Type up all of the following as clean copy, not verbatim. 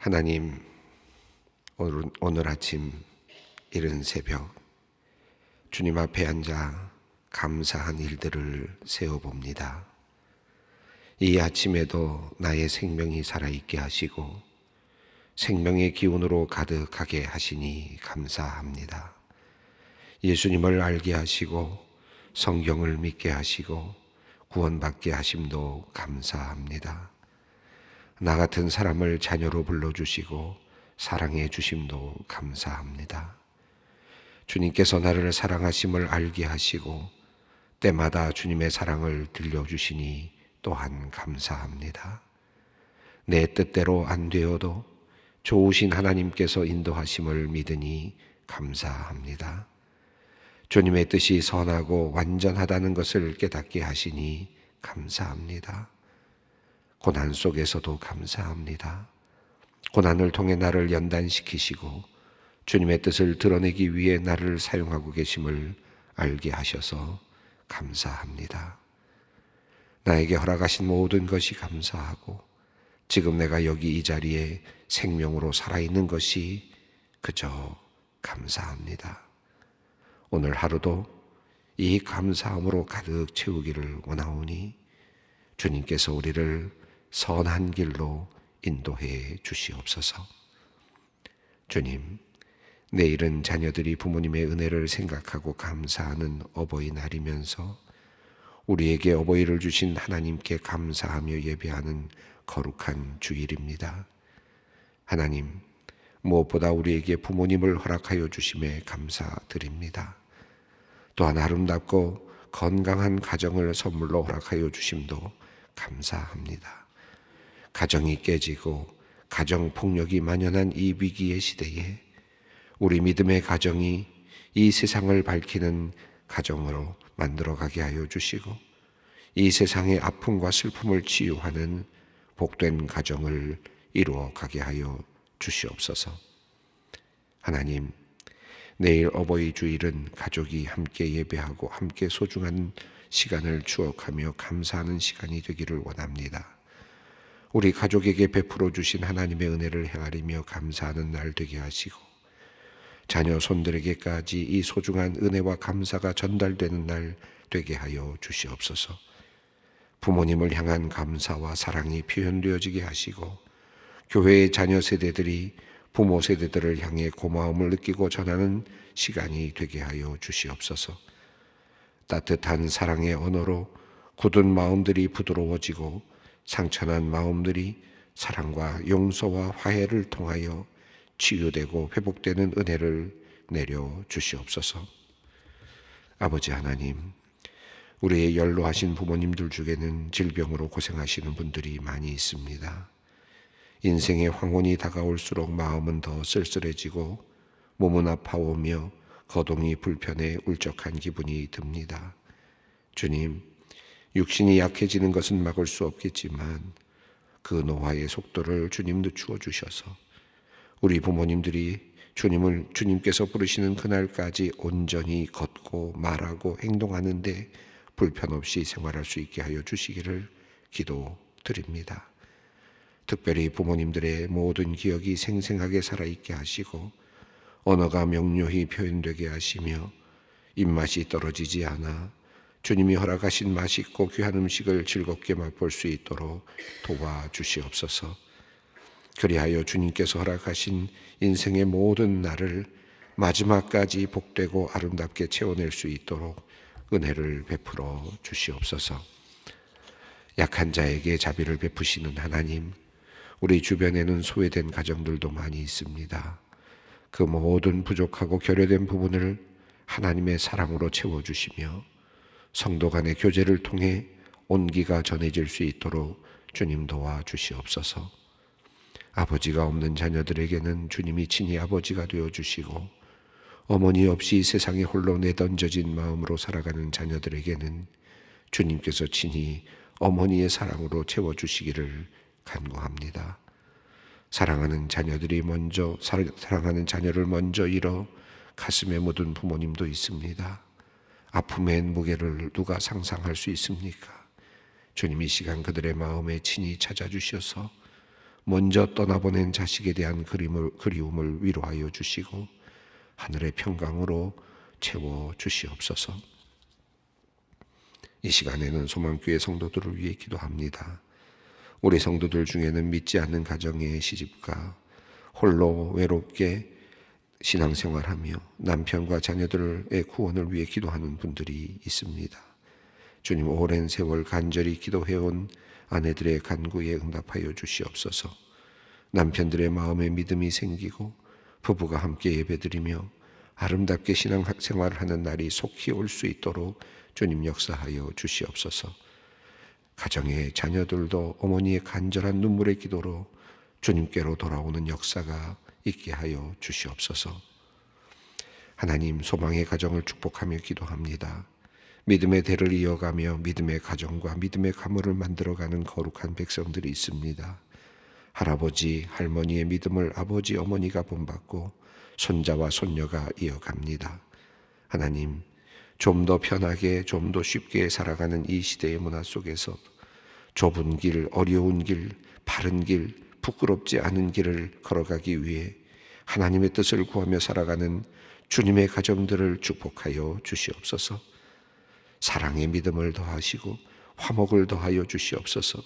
하나님, 오늘 아침 이른 새벽 주님 앞에 앉아 감사한 일들을 세어봅니다. 이 아침에도 나의 생명이 살아있게 하시고 생명의 기운으로 가득하게 하시니 감사합니다. 예수님을 알게 하시고 성경을 믿게 하시고 구원받게 하심도 감사합니다. 나 같은 사람을 자녀로 불러주시고 사랑해 주심도 감사합니다. 주님께서 나를 사랑하심을 알게 하시고 때마다 주님의 사랑을 들려주시니 또한 감사합니다. 내 뜻대로 안 되어도 좋으신 하나님께서 인도하심을 믿으니 감사합니다. 주님의 뜻이 선하고 완전하다는 것을 깨닫게 하시니 감사합니다. 고난 속에서도 감사합니다. 고난을 통해 나를 연단시키시고 주님의 뜻을 드러내기 위해 나를 사용하고 계심을 알게 하셔서 감사합니다. 나에게 허락하신 모든 것이 감사하고 지금 내가 여기 이 자리에 생명으로 살아있는 것이 그저 감사합니다. 오늘 하루도 이 감사함으로 가득 채우기를 원하오니 주님께서 우리를 선한 길로 인도해 주시옵소서. 주님, 내일은 자녀들이 부모님의 은혜를 생각하고 감사하는 어버이날이면서 우리에게 어버이를 주신 하나님께 감사하며 예배하는 거룩한 주일입니다. 하나님, 무엇보다 우리에게 부모님을 허락하여 주심에 감사드립니다. 또한 아름답고 건강한 가정을 선물로 허락하여 주심도 감사합니다. 가정이 깨지고 가정폭력이 만연한 이 위기의 시대에 우리 믿음의 가정이 이 세상을 밝히는 가정으로 만들어가게 하여 주시고 이 세상의 아픔과 슬픔을 치유하는 복된 가정을 이루어가게 하여 주시옵소서. 하나님, 내일 어버이 주일은 가족이 함께 예배하고 함께 소중한 시간을 추억하며 감사하는 시간이 되기를 원합니다. 우리 가족에게 베풀어 주신 하나님의 은혜를 헤아리며 감사하는 날 되게 하시고 자녀 손들에게까지 이 소중한 은혜와 감사가 전달되는 날 되게 하여 주시옵소서. 부모님을 향한 감사와 사랑이 표현되어지게 하시고 교회의 자녀 세대들이 부모 세대들을 향해 고마움을 느끼고 전하는 시간이 되게 하여 주시옵소서. 따뜻한 사랑의 언어로 굳은 마음들이 부드러워지고 상처난 마음들이 사랑과 용서와 화해를 통하여 치유되고 회복되는 은혜를 내려 주시옵소서. 아버지 하나님, 우리의 연로하신 부모님들 중에는 질병으로 고생하시는 분들이 많이 있습니다. 인생의 황혼이 다가올수록 마음은 더 쓸쓸해지고 몸은 아파오며 거동이 불편해 울적한 기분이 듭니다. 주님, 육신이 약해지는 것은 막을 수 없겠지만 그 노화의 속도를 주님 늦추어 주셔서 우리 부모님들이 주님께서 부르시는 그날까지 온전히 걷고 말하고 행동하는데 불편 없이 생활할 수 있게 하여 주시기를 기도드립니다. 특별히 부모님들의 모든 기억이 생생하게 살아있게 하시고 언어가 명료히 표현되게 하시며 입맛이 떨어지지 않아 주님이 허락하신 맛있고 귀한 음식을 즐겁게 맛볼 수 있도록 도와주시옵소서. 그리하여 주님께서 허락하신 인생의 모든 날을 마지막까지 복되고 아름답게 채워낼 수 있도록 은혜를 베풀어 주시옵소서. 약한 자에게 자비를 베푸시는 하나님, 우리 주변에는 소외된 가정들도 많이 있습니다. 그 모든 부족하고 결여된 부분을 하나님의 사랑으로 채워주시며 성도 간의 교제를 통해 온기가 전해질 수 있도록 주님 도와주시옵소서. 아버지가 없는 자녀들에게는 주님이 친히 아버지가 되어주시고 어머니 없이 세상에 홀로 내던져진 마음으로 살아가는 자녀들에게는 주님께서 친히 어머니의 사랑으로 채워주시기를 간구합니다. 사랑하는 자녀를 먼저 잃어 가슴에 묻은 부모님도 있습니다. 아픔의 무게를 누가 상상할 수 있습니까? 주님 이 시간 그들의 마음에 친히 찾아주셔서 먼저 떠나보낸 자식에 대한 그리움을 위로하여 주시고 하늘의 평강으로 채워 주시옵소서. 이 시간에는 소망교회 성도들을 위해 기도합니다. 우리 성도들 중에는 믿지 않는 가정의 시집가 홀로 외롭게 신앙생활하며 남편과 자녀들의 구원을 위해 기도하는 분들이 있습니다. 주님, 오랜 세월 간절히 기도해온 아내들의 간구에 응답하여 주시옵소서. 남편들의 마음에 믿음이 생기고 부부가 함께 예배드리며 아름답게 신앙생활을 하는 날이 속히 올 수 있도록 주님 역사하여 주시옵소서. 가정의 자녀들도 어머니의 간절한 눈물의 기도로 주님께로 돌아오는 역사가 있게 하여 주시옵소서. 하나님, 소망의 가정을 축복하며 기도합니다. 믿음의 대를 이어가며 믿음의 가정과 믿음의 가문을 만들어가는 거룩한 백성들이 있습니다. 할아버지, 할머니의 믿음을 아버지, 어머니가 본받고 손자와 손녀가 이어갑니다. 하나님, 좀 더 편하게, 좀 더 쉽게 살아가는 이 시대의 문화 속에서 좁은 길, 어려운 길, 바른 길, 부끄럽지 않은 길을 걸어가기 위해 하나님의 뜻을 구하며 살아가는 주님의 가정들을 축복하여 주시옵소서. 사랑의 믿음을 더하시고 화목을 더하여 주시옵소서.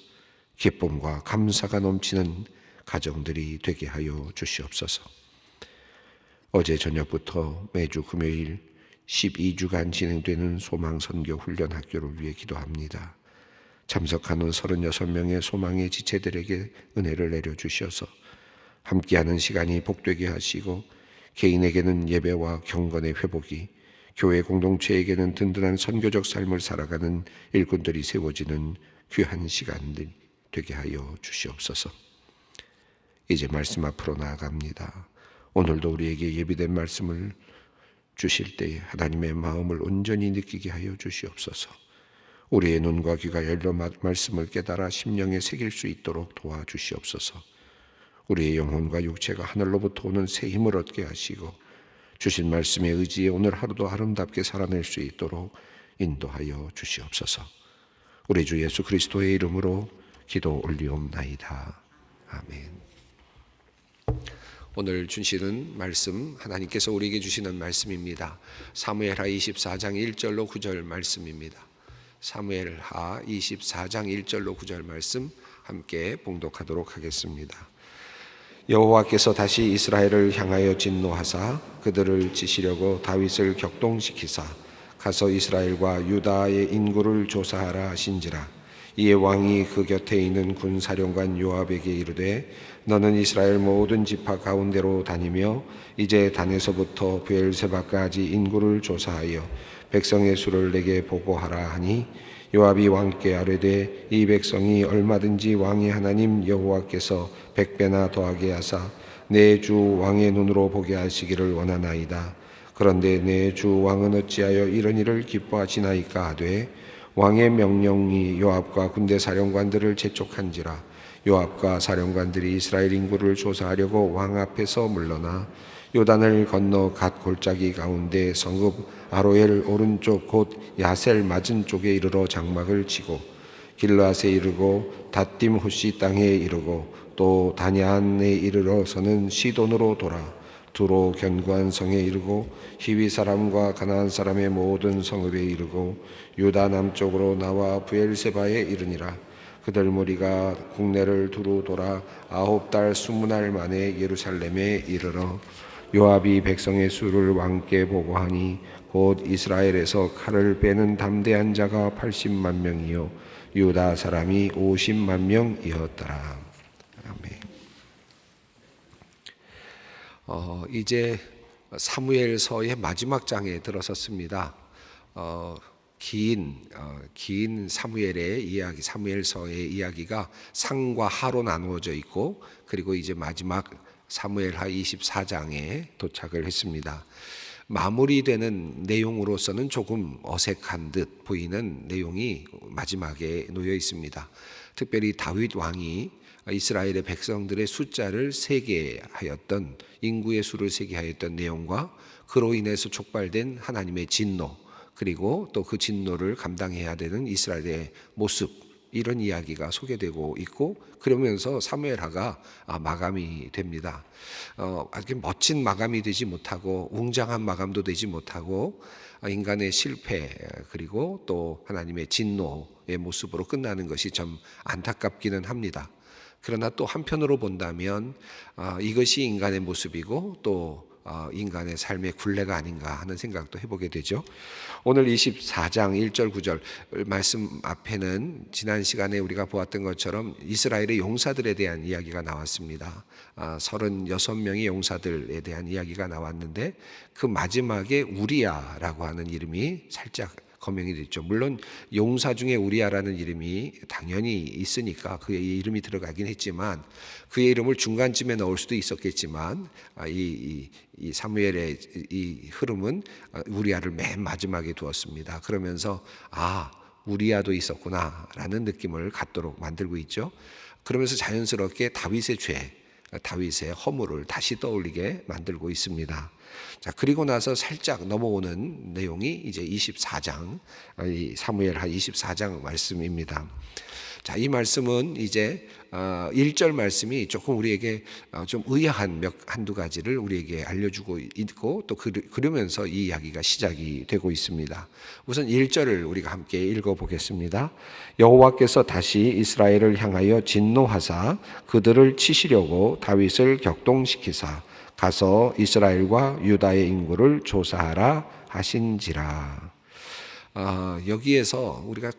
기쁨과 감사가 넘치는 가정들이 되게 하여 주시옵소서. 어제 저녁부터 매주 금요일 12주간 진행되는 소망선교 훈련 학교를 위해 기도합니다. 참석하는 36명의 소망의 지체들에게 은혜를 내려주셔서 함께하는 시간이 복되게 하시고 개인에게는 예배와 경건의 회복이, 교회 공동체에게는 든든한 선교적 삶을 살아가는 일꾼들이 세워지는 귀한 시간들 되게 하여 주시옵소서. 이제 말씀 앞으로 나아갑니다. 오늘도 우리에게 예비된 말씀을 주실 때에 하나님의 마음을 온전히 느끼게 하여 주시옵소서. 우리의 눈과 귀가 열려 말씀을 깨달아 심령에 새길 수 있도록 도와주시옵소서. 우리의 영혼과 육체가 하늘로부터 오는 새 힘을 얻게 하시고 주신 말씀에 의지해 오늘 하루도 아름답게 살아낼 수 있도록 인도하여 주시옵소서. 우리 주 예수 그리스도의 이름으로 기도 올리옵나이다. 아멘. 오늘 주시는 말씀, 하나님께서 우리에게 주시는 말씀입니다. 사무엘하 24장 1절로 9절 말씀입니다. 사무엘하 24장 1절로 9절 말씀 함께 봉독하도록 하겠습니다. 여호와께서 다시 이스라엘을 향하여 진노하사 그들을 치시려고 다윗을 격동시키사 가서 이스라엘과 유다의 인구를 조사하라 하신지라. 이에 왕이 그 곁에 있는 군사령관 요압에게 이르되 너는 이스라엘 모든 지파 가운데로 다니며 이제 단에서부터 브엘세바까지 인구를 조사하여 백성의 수를 내게 보고하라 하니 요압이 왕께 아뢰되 이 백성이 얼마든지 왕의 하나님 여호와께서 100배나 더하게 하사 내 주 왕의 눈으로 보게 하시기를 원하나이다. 그런데 내 주 왕은 어찌하여 이런 일을 기뻐하시나이까 하되 왕의 명령이 요압과 군대 사령관들을 재촉한지라. 요압과 사령관들이 이스라엘 인구를 조사하려고 왕 앞에서 물러나 요단을 건너 갓 골짜기 가운데 성읍 아로엘 오른쪽 곧 야셀 맞은 쪽에 이르러 장막을 치고 길르앗에 이르고 닷딤 호시 땅에 이르고 또 다냐안에 이르러서는 시돈으로 돌아 두로 견고한 성에 이르고 히위 사람과 가나안 사람의 모든 성읍에 이르고 유다 남쪽으로 나와 브엘세바에 이르니라. 그들 무리가 국내를 두루 돌아 9달 20날 만에 예루살렘에 이르러 요압이 백성의 수를 왕께 보고하니 곧 이스라엘에서 칼을 빼는 담대한 자가 80만 명이요 유다 사람이 50만 명이었더라. 아멘. 이제 사무엘서의 마지막 장에 들어섰습니다. 긴 사무엘의 이야기, 사무엘서의 이야기가 상과 하로 나누어져 있고 그리고 이제 마지막 사무엘하 24장에 도착을 했습니다. 마무리되는 내용으로서는 조금 어색한 듯 보이는 내용이 마지막에 놓여 있습니다. 특별히 다윗 왕이 이스라엘의 백성들의 숫자를 세게 하였던, 인구의 수를 세게 하였던 내용과 그로 인해서 촉발된 하나님의 진노, 그리고 또 그 진노를 감당해야 되는 이스라엘의 모습, 이런 이야기가 소개되고 있고, 그러면서 사무엘하가 마감이 됩니다. 아주 멋진 마감이 되지 못하고 웅장한 마감도 되지 못하고 인간의 실패 그리고 또 하나님의 진노의 모습으로 끝나는 것이 좀 안타깝기는 합니다. 그러나 또 한편으로 본다면 이것이 인간의 모습이고 또 인간의 삶의 굴레가 아닌가 하는 생각도 해보게 되죠. 오늘 24장 1절 9절 말씀 앞에는 지난 시간에 우리가 보았던 것처럼 이스라엘의 용사들에 대한 이야기가 나왔습니다. 36명의 용사들에 대한 이야기가 나왔는데 그 마지막에 우리야라고 하는 이름이 살짝 거명이 됐죠. 물론 용사 중에 우리야라는 이름이 당연히 있으니까 그의 이름이 들어가긴 했지만 그의 이름을 중간쯤에 넣을 수도 있었겠지만 이 사무엘의 이 흐름은 우리야를 맨 마지막에 두었습니다. 그러면서 우리야도 있었구나라는 느낌을 갖도록 만들고 있죠. 그러면서 자연스럽게 다윗의 죄, 다윗의 허물을 다시 떠올리게 만들고 있습니다. 자, 그리고 나서 살짝 넘어오는 내용이 이제 24장, 사무엘하 24장 말씀입니다. 자, 이 말씀은 이제 1절 말씀이 조금 우리에게 좀 의아한 한두 가지를 우리에게 알려주고 있고 또 그러면서 이 이야기가 시작이 되고 있습니다. 우선 1절을 우리가 함께 읽어보겠습니다. 여호와께서 다시 이스라엘을 향하여 진노하사 그들을 치시려고 다윗을 격동시키사 가서 이스라엘과 유다의 인구를 조사하라 하신지라. 여기에서 우리가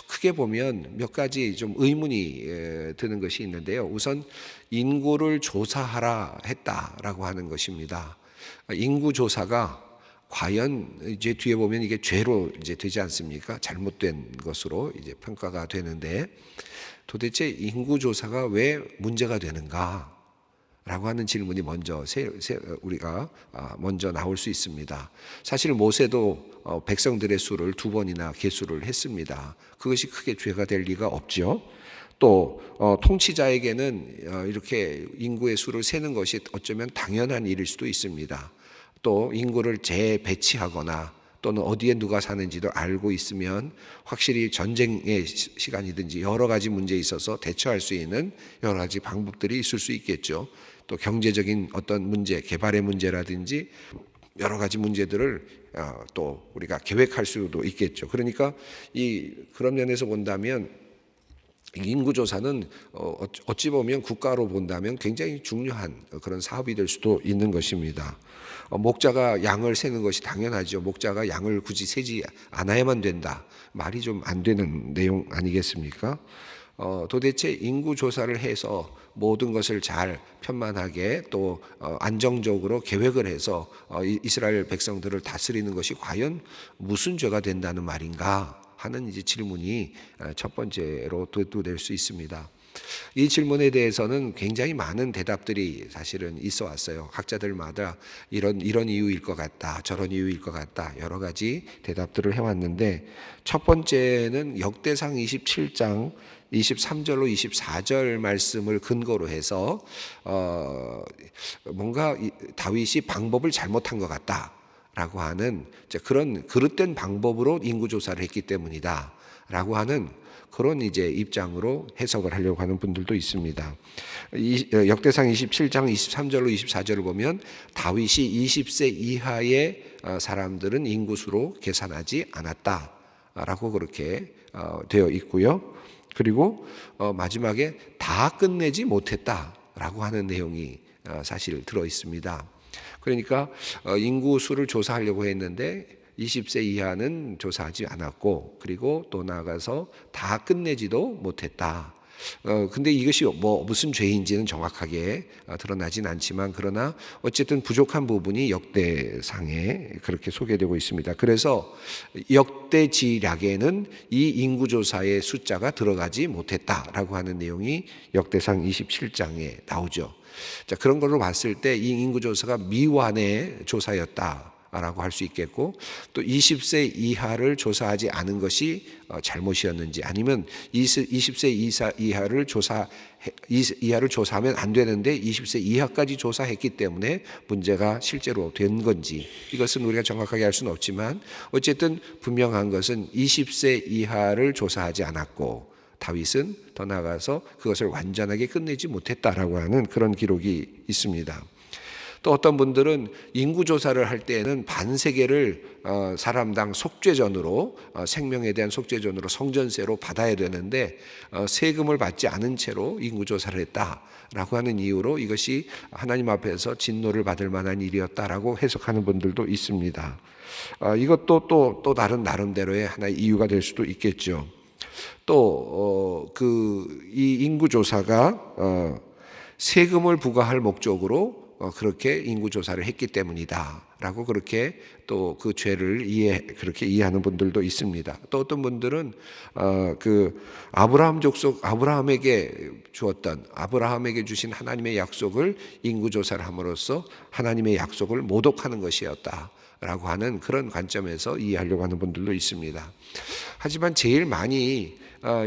크게 보면 몇 가지 좀 의문이 드는 것이 있는데요. 우선 인구를 조사하라 했다라고 하는 것입니다. 인구 조사가 과연 이제 뒤에 보면 이게 죄로 이제 되지 않습니까? 잘못된 것으로 이제 평가가 되는데 도대체 인구 조사가 왜 문제가 되는가? 라고 하는 질문이 먼저 우리가 먼저 나올 수 있습니다. 사실 모세도 백성들의 수를 2번이나 계수를 했습니다. 그것이 크게 죄가 될 리가 없죠. 또 통치자에게는 이렇게 인구의 수를 세는 것이 어쩌면 당연한 일일 수도 있습니다. 또 인구를 재배치하거나 또는 어디에 누가 사는지도 알고 있으면 확실히 전쟁의 시간이든지 여러 가지 문제에 있어서 대처할 수 있는 여러 가지 방법들이 있을 수 있겠죠. 또 경제적인 어떤 문제, 개발의 문제라든지 여러 가지 문제들을 또 우리가 계획할 수도 있겠죠. 그러니까 그런 면에서 본다면 인구조사는 어찌 보면 국가로 본다면 굉장히 중요한 그런 사업이 될 수도 있는 것입니다. 목자가 양을 세는 것이 당연하죠. 목자가 양을 굳이 세지 않아야만 된다. 말이 좀 안 되는 내용 아니겠습니까? 도대체 인구조사를 해서 모든 것을 잘 편만하게 또 안정적으로 계획을 해서 이스라엘 백성들을 다스리는 것이 과연 무슨 죄가 된다는 말인가 하는 이제 질문이 첫 번째로 될 수 있습니다. 이 질문에 대해서는 굉장히 많은 대답들이 사실은 있어 왔어요. 각자들마다 이런 이유일 것 같다, 저런 이유일 것 같다, 여러 가지 대답들을 해왔는데 첫 번째는 역대상 27장 23절로 24절 말씀을 근거로 해서 뭔가 다윗이 방법을 잘못한 것 같다라고 하는 그런 그릇된 방법으로 인구조사를 했기 때문이다라고 하는 그런 이제 입장으로 해석을 하려고 하는 분들도 있습니다. 역대상 27장 23절로 24절을 보면 다윗이 20세 이하의 사람들은 인구수로 계산하지 않았다라고 그렇게 되어 있고요. 그리고 마지막에 다 끝내지 못했다라고 하는 내용이 사실 들어 있습니다. 그러니까 인구수를 조사하려고 했는데 20세 이하는 조사하지 않았고 그리고 또 나아가서 다 끝내지도 못했다. 근데 이것이 무슨 죄인지는 정확하게 드러나진 않지만 그러나 어쨌든 부족한 부분이 역대상에 그렇게 소개되고 있습니다. 그래서 역대지략에는 이 인구조사의 숫자가 들어가지 못했다라고 하는 내용이 역대상 27장에 나오죠. 자, 그런 걸로 봤을 때 이 인구조사가 미완의 조사였다 라고 할 수 있겠고 또 20세 이하를 조사하지 않은 것이 잘못이었는지 아니면 20세 이하를 조사하면 안 되는데 20세 이하까지 조사했기 때문에 문제가 실제로 된 건지 이것은 우리가 정확하게 알 수는 없지만 어쨌든 분명한 것은 20세 이하를 조사하지 않았고 다윗은 더 나아가서 그것을 완전하게 끝내지 못했다라고 하는 그런 기록이 있습니다. 또 어떤 분들은 인구조사를 할 때에는 반세계를 사람당 속죄전으로 생명에 대한 속죄전으로 성전세로 받아야 되는데 세금을 받지 않은 채로 인구조사를 했다라고 하는 이유로 이것이 하나님 앞에서 진노를 받을 만한 일이었다라고 해석하는 분들도 있습니다. 이것도 또 다른 나름대로의 하나의 이유가 될 수도 있겠죠. 또 이 인구조사가 세금을 부과할 목적으로 그렇게 인구조사를 했기 때문이다라고 그렇게 또 그 죄를 그렇게 이해하는 분들도 있습니다. 또 어떤 분들은 그 아브라함 족속 아브라함에게 주신 하나님의 약속을 인구조사를 함으로써 하나님의 약속을 모독하는 것이었다라고 하는 그런 관점에서 이해하려고 하는 분들도 있습니다. 하지만 제일 많이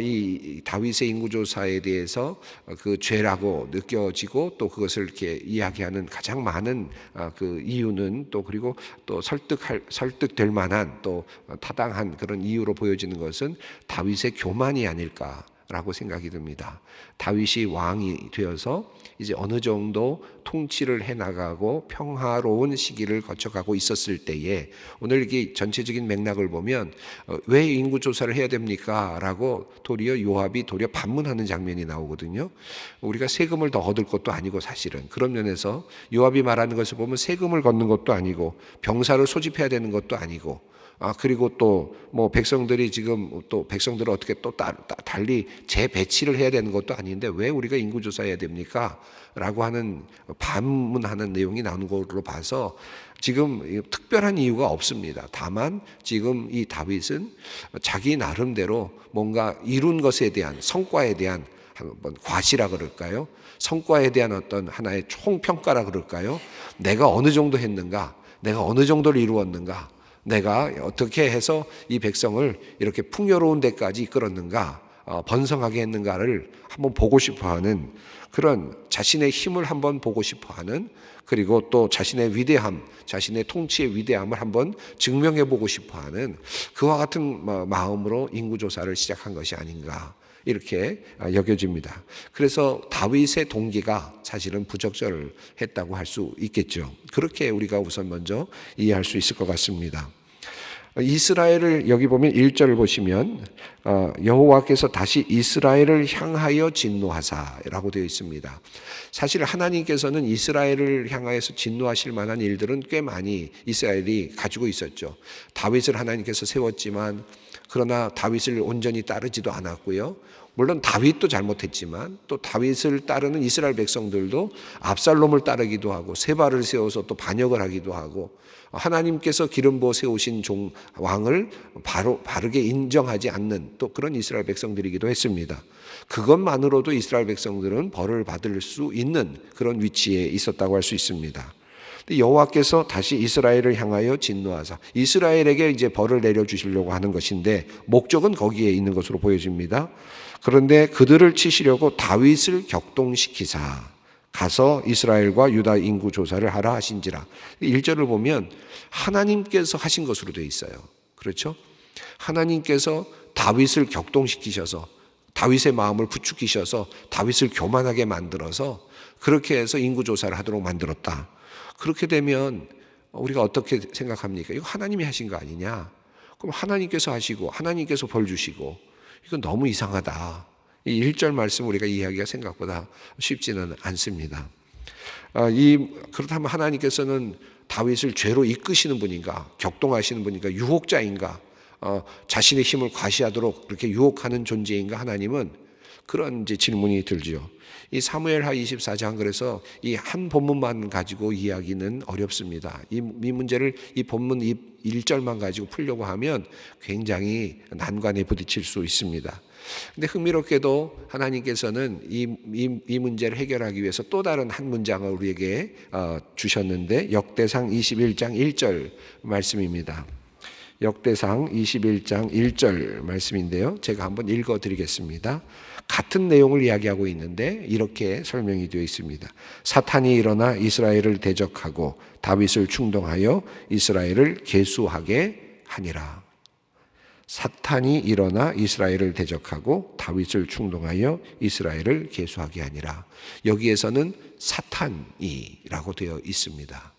이 다윗의 인구조사에 대해서 그 죄라고 느껴지고 또 그것을 이렇게 이야기하는 가장 많은 그 이유는 또 그리고 또 설득될 만한 또 타당한 그런 이유로 보여지는 것은 다윗의 교만이 아닐까라고 생각이 듭니다. 다윗이 왕이 되어서 이제 어느 정도 통치를 해나가고 평화로운 시기를 거쳐가고 있었을 때에 오늘 이게 전체적인 맥락을 보면 왜 인구조사를 해야 됩니까? 라고 요압이 반문하는 장면이 나오거든요. 우리가 세금을 더 얻을 것도 아니고 사실은 그런 면에서 요압이 말하는 것을 보면 세금을 걷는 것도 아니고 병사를 소집해야 되는 것도 아니고 그리고 또 뭐 백성들이 지금 또 백성들을 어떻게 또 달리 재배치를 해야 되는 것도 아닌데 왜 우리가 인구조사해야 됩니까? 라고 하는 반문하는 내용이 나오는 것으로 봐서 지금 특별한 이유가 없습니다. 다만 지금 이 다윗은 자기 나름대로 뭔가 이룬 것에 대한 성과에 대한 한번 과시라 그럴까요? 성과에 대한 어떤 하나의 총평가라 그럴까요? 내가 어느 정도 했는가? 내가 어느 정도를 이루었는가? 내가 어떻게 해서 이 백성을 이렇게 풍요로운 데까지 이끌었는가, 번성하게 했는가를 한번 보고 싶어하는 그런 자신의 힘을 한번 보고 싶어하는 그리고 또 자신의 위대함, 자신의 통치의 위대함을 한번 증명해 보고 싶어하는 그와 같은 마음으로 인구조사를 시작한 것이 아닌가 이렇게 여겨집니다. 그래서 다윗의 동기가 사실은 부적절했다고 할 수 있겠죠. 그렇게 우리가 우선 먼저 이해할 수 있을 것 같습니다. 이스라엘을 여기 보면 1절을 보시면 여호와께서 다시 이스라엘을 향하여 진노하사라고 되어 있습니다. 사실 하나님께서는 이스라엘을 향하여서 진노하실 만한 일들은 꽤 많이 이스라엘이 가지고 있었죠. 다윗을 하나님께서 세웠지만 그러나 다윗을 온전히 따르지도 않았고요. 물론 다윗도 잘못했지만 또 다윗을 따르는 이스라엘 백성들도 압살롬을 따르기도 하고 세바를 세워서 또 반역을 하기도 하고 하나님께서 기름 부어 세우신 왕을 바르게 인정하지 않는 또 그런 이스라엘 백성들이기도 했습니다. 그것만으로도 이스라엘 백성들은 벌을 받을 수 있는 그런 위치에 있었다고 할 수 있습니다. 여호와께서 다시 이스라엘을 향하여 진노하사 이스라엘에게 이제 벌을 내려주시려고 하는 것인데 목적은 거기에 있는 것으로 보여집니다. 그런데 그들을 치시려고 다윗을 격동시키사 가서 이스라엘과 유다 인구 조사를 하라 하신지라. 1절을 보면 하나님께서 하신 것으로 되어 있어요. 그렇죠? 하나님께서 다윗을 격동시키셔서 다윗의 마음을 부추기셔서 다윗을 교만하게 만들어서 그렇게 해서 인구 조사를 하도록 만들었다. 그렇게 되면 우리가 어떻게 생각합니까? 이거 하나님이 하신 거 아니냐? 그럼 하나님께서 하시고 하나님께서 벌 주시고 이건 너무 이상하다. 이 1절 말씀 우리가 이해하기가 생각보다 쉽지는 않습니다. 그렇다면 하나님께서는 다윗을 죄로 이끄시는 분인가? 격동하시는 분인가? 유혹자인가? 자신의 힘을 과시하도록 그렇게 유혹하는 존재인가? 하나님은 그런 이제 질문이 들지요. 이 사무엘하 24장 그래서 이 한 본문만 가지고 이야기는 어렵습니다. 이 문제를 이 본문 1절만 가지고 풀려고 하면 굉장히 난관에 부딪힐 수 있습니다. 근데 흥미롭게도 하나님께서는 이 문제를 해결하기 위해서 또 다른 한 문장을 우리에게 주셨는데 역대상 21장 1절 말씀입니다. 역대상 21장 1절 말씀인데요. 제가 한번 읽어드리겠습니다. 같은 내용을 이야기하고 있는데 이렇게 설명이 되어 있습니다. 사탄이 일어나 이스라엘을 대적하고 다윗을 충동하여 이스라엘을 계수하게 하니라. 사탄이 일어나 이스라엘을 대적하고 다윗을 충동하여 이스라엘을 계수하게 하니라. 여기에서는 사탄이라고 되어 있습니다.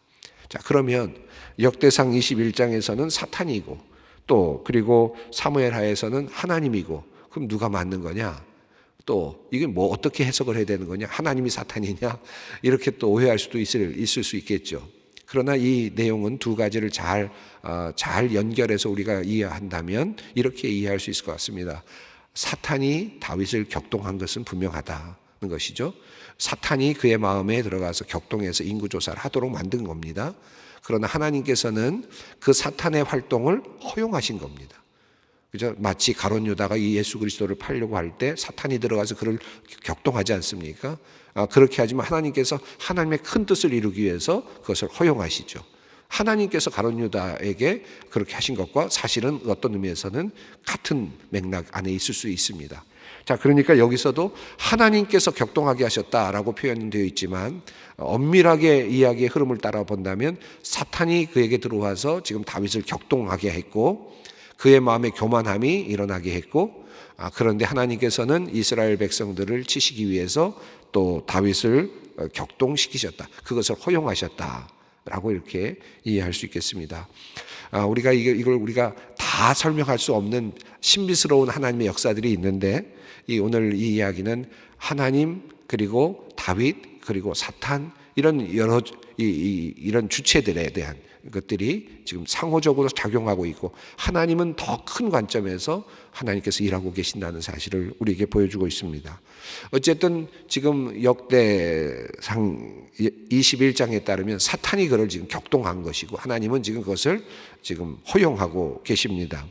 자, 그러면 역대상 21장에서는 사탄이고 또 그리고 사무엘하에서는 하나님이고, 그럼 누가 맞는 거냐? 또 이게 뭐 어떻게 해석을 해야 되는 거냐? 하나님이 사탄이냐? 이렇게 또 오해할 수도 있을 수 있겠죠. 그러나 이 내용은 두 가지를 잘 연결해서 우리가 이해한다면 이렇게 이해할 수 있을 것 같습니다. 사탄이 다윗을 격동한 것은 분명하다는 것이죠. 사탄이 그의 마음에 들어가서 격동해서 인구조사를 하도록 만든 겁니다. 그러나 하나님께서는 그 사탄의 활동을 허용하신 겁니다. 그죠? 마치 가룟 유다가 이 예수 그리스도를 팔려고 할 때 사탄이 들어가서 그를 격동하지 않습니까? 그렇게 하지만 하나님께서 하나님의 큰 뜻을 이루기 위해서 그것을 허용하시죠. 하나님께서 가룟 유다에게 그렇게 하신 것과 사실은 어떤 의미에서는 같은 맥락 안에 있을 수 있습니다. 자, 그러니까 여기서도 하나님께서 격동하게 하셨다라고 표현되어 있지만 엄밀하게 이야기의 흐름을 따라 본다면 사탄이 그에게 들어와서 지금 다윗을 격동하게 했고 그의 마음에 교만함이 일어나게 했고, 그런데 하나님께서는 이스라엘 백성들을 치시기 위해서 또 다윗을 격동시키셨다. 그것을 허용하셨다라고 이렇게 이해할 수 있겠습니다. 우리가 이걸 우리가 다 설명할 수 없는 신비스러운 하나님의 역사들이 있는데 오늘 이 이야기는 하나님 그리고 다윗 그리고 사탄 이런 여러 이런 주체들에 대한 것들이 지금 상호적으로 작용하고 있고 하나님은 더 큰 관점에서 하나님께서 일하고 계신다는 사실을 우리에게 보여주고 있습니다. 어쨌든 지금 역대상 21장에 따르면 사탄이 그를 지금 격동한 것이고 하나님은 지금 그것을 지금 허용하고 계십니다.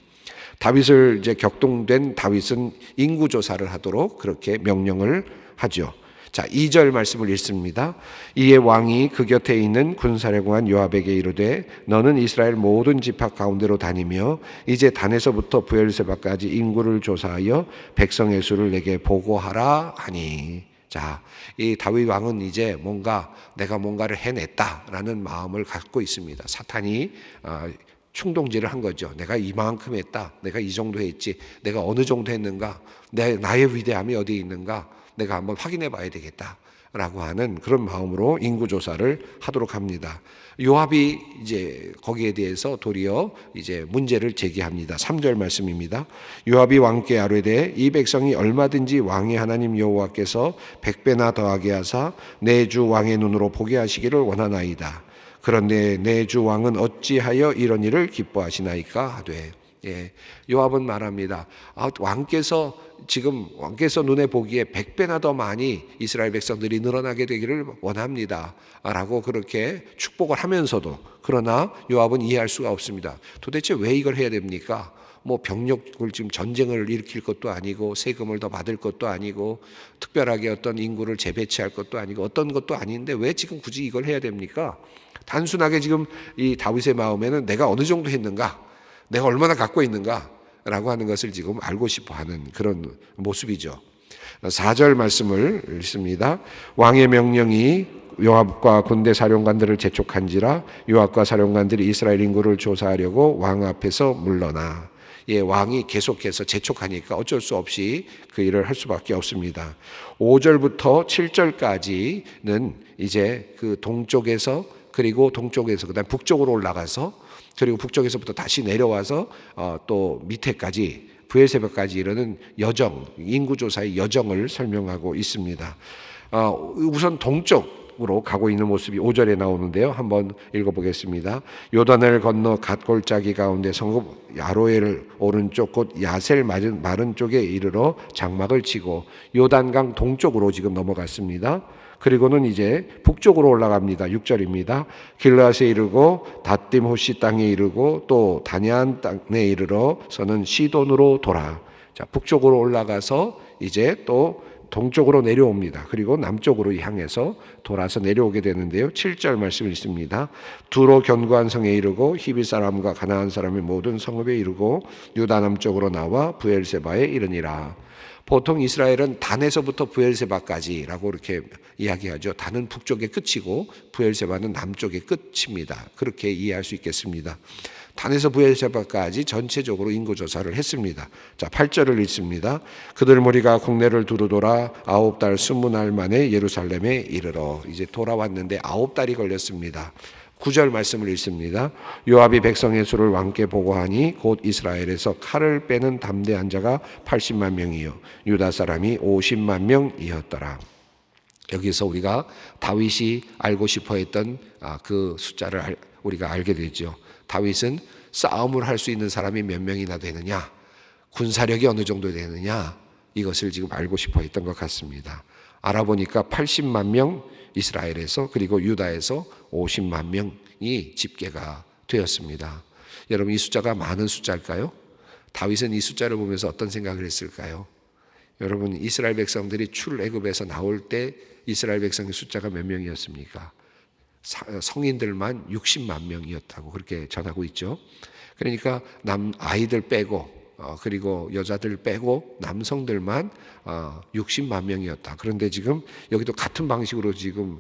다윗을 이제 격동된 다윗은 인구조사를 하도록 그렇게 명령을 하죠. 자, 2절 말씀을 읽습니다. 이에 왕이 그 곁에 있는 군사령관 요압에게 이르되 너는 이스라엘 모든 지파 가운데로 다니며 이제 단에서부터 브엘세바까지 인구를 조사하여 백성의 수를 내게 보고하라 하니. 자, 이 다윗 왕은 이제 내가 뭔가를 해냈다라는 마음을 갖고 있습니다. 사탄이 충동질을 한 거죠. 내가 이만큼 했다. 내가 이 정도 했지. 내가 어느 정도 했는가. 나의 위대함이 어디에 있는가. 내가 한번 확인해 봐야 되겠다라고 하는 그런 마음으로 인구조사를 하도록 합니다. 요압이 이제 거기에 대해서 도리어 이제 문제를 제기합니다. 3절 말씀입니다. 요압이 왕께 아뢰되 이 백성이 얼마든지 왕의 하나님 여호와께서 100배나 더하게 하사 내 주 왕의 눈으로 보게 하시기를 원하나이다. 그런데 내 주 왕은 어찌하여 이런 일을 기뻐하시나이까 하되. 요압은 말합니다. 왕께서 눈에 보기에 100배나 더 많이 이스라엘 백성들이 늘어나게 되기를 원합니다 라고 그렇게 축복을 하면서도 그러나 요압은 이해할 수가 없습니다. 도대체 왜 이걸 해야 됩니까? 병력을 지금 전쟁을 일으킬 것도 아니고 세금을 더 받을 것도 아니고 특별하게 어떤 인구를 재배치할 것도 아니고 어떤 것도 아닌데 왜 지금 굳이 이걸 해야 됩니까? 단순하게 지금 이 다윗의 마음에는 내가 어느 정도 했는가, 내가 얼마나 갖고 있는가 라고 하는 것을 지금 알고 싶어 하는 그런 모습이죠. 4절 말씀을 읽습니다. 왕의 명령이 요압과 군대 사령관들을 재촉한지라 요압과 사령관들이 이스라엘 인구를 조사하려고 왕 앞에서 물러나. 왕이 계속해서 재촉하니까 어쩔 수 없이 그 일을 할 수밖에 없습니다. 5절부터 7절까지는 이제 그 동쪽에서 그다음 북쪽으로 올라가서 그리고 북쪽에서부터 다시 내려와서 또 밑에까지 브엘세바까지 이르는 여정, 인구조사의 여정을 설명하고 있습니다. 우선 동쪽으로 가고 있는 모습이 5절에 나오는데요. 한번 읽어보겠습니다. 요단을 건너 갓골짜기 가운데 성읍 야로엘 오른쪽 곧 야셀 마른 쪽에 이르러 장막을 치고 요단강 동쪽으로 지금 넘어갔습니다. 그리고는 이제 북쪽으로 올라갑니다. 6절입니다. 길라앗에 이르고 닷딤 호시 땅에 이르고 또 다냐한 땅에 이르러서는 시돈으로 돌아. 자, 북쪽으로 올라가서 이제 또 동쪽으로 내려옵니다. 그리고 남쪽으로 향해서 돌아서 내려오게 되는데요. 7절 말씀 읽습니다. 두로 견고한 성에 이르고 히비 사람과 가나안 사람의 모든 성읍에 이르고 유다 남쪽으로 나와 브엘세바에 이르니라. 보통 이스라엘은 단에서부터 브엘세바까지라고 이렇게 이야기하죠. 단은 북쪽의 끝이고 브엘세바는 남쪽의 끝입니다. 그렇게 이해할 수 있겠습니다. 단에서 부에세바까지 전체적으로 인구조사를 했습니다. 자, 8절을 읽습니다. 그들 무리가 국내를 두루 돌아 9달 20날 만에 예루살렘에 이르러. 이제 돌아왔는데 9달이 걸렸습니다. 9절 말씀을 읽습니다. 요압이 백성의 수를 왕께 보고하니 곧 이스라엘에서 칼을 빼는 담대한 자가 80만 명이요 유다 사람이 50만 명이었더라. 여기서 우리가 다윗이 알고 싶어 했던 그 숫자를 우리가 알게 되죠. 다윗은 싸움을 할 수 있는 사람이 몇 명이나 되느냐, 군사력이 어느 정도 되느냐, 이것을 지금 알고 싶어 했던 것 같습니다. 알아보니까 80만 명 이스라엘에서, 그리고 유다에서 50만 명이 집계가 되었습니다. 여러분, 이 숫자가 많은 숫자일까요? 다윗은 이 숫자를 보면서 어떤 생각을 했을까요? 여러분, 이스라엘 백성들이 출애굽에서 나올 때 이스라엘 백성의 숫자가 몇 명이었습니까? 성인들만 60만 명이었다고 그렇게 전하고 있죠. 그러니까 아이들 빼고 그리고 여자들 빼고 남성들만 60만 명이었다. 그런데 지금 여기도 같은 방식으로 지금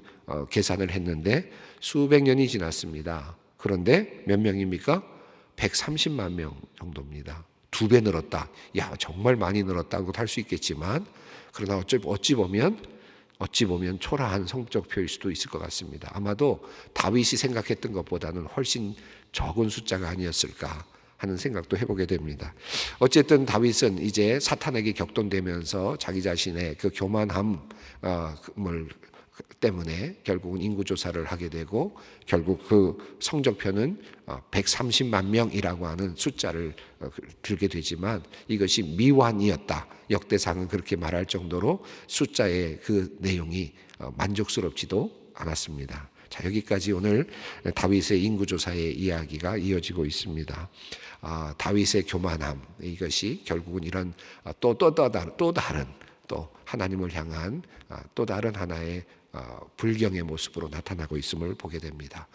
계산을 했는데 수백 년이 지났습니다. 그런데 몇 명입니까? 130만 명 정도입니다. 2배 늘었다. 야, 정말 많이 늘었다고 할 수 있겠지만, 그러나 어찌 보면 초라한 성적 표일 수도 있을 것 같습니다. 아마도 다윗이 생각했던 것보다는 훨씬 적은 숫자가 아니었을까 하는 생각도 해보게 됩니다. 어쨌든 다윗은 이제 사탄에게 격동되면서 자기 자신의 그 교만함을 때문에 결국은 인구조사를 하게 되고, 결국 그 성적표는 130만 명이라고 하는 숫자를 들게 되지만 이것이 미완이었다. 역대상은 그렇게 말할 정도로 숫자의 그 내용이 만족스럽지도 않았습니다. 자, 여기까지 오늘 다윗의 인구조사의 이야기가 이어지고 있습니다. 다윗의 교만함, 이것이 결국은 이런 또 다른 하나님을 향한 또 다른 하나의 불경의 모습으로 나타나고 있음을 보게 됩니다.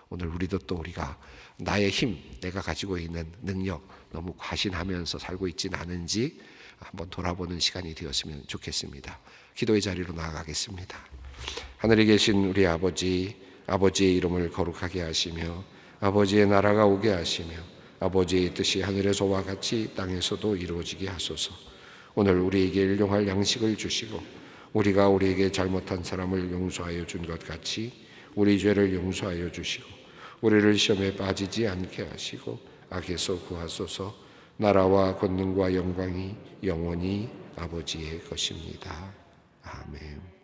오늘 우리가 나의 힘, 내가 가지고 있는 능력 너무 과신하면서 살고 있지는 않은지 한번 돌아보는 시간이 되었으면 좋겠습니다. 기도의 자리로 나아가겠습니다. 하늘에 계신 우리 아버지, 아버지의 이름을 거룩하게 하시며 아버지의 나라가 오게 하시며 아버지의 뜻이 하늘에서와 같이 땅에서도 이루어지게 하소서. 오늘 우리에게 일용할 양식을 주시고 우리가 우리에게 잘못한 사람을 용서하여 준 것 같이 우리 죄를 용서하여 주시고 우리를 시험에 빠지지 않게 하시고 악에서 구하소서. 나라와 권능과 영광이 영원히 아버지의 것입니다. 아멘.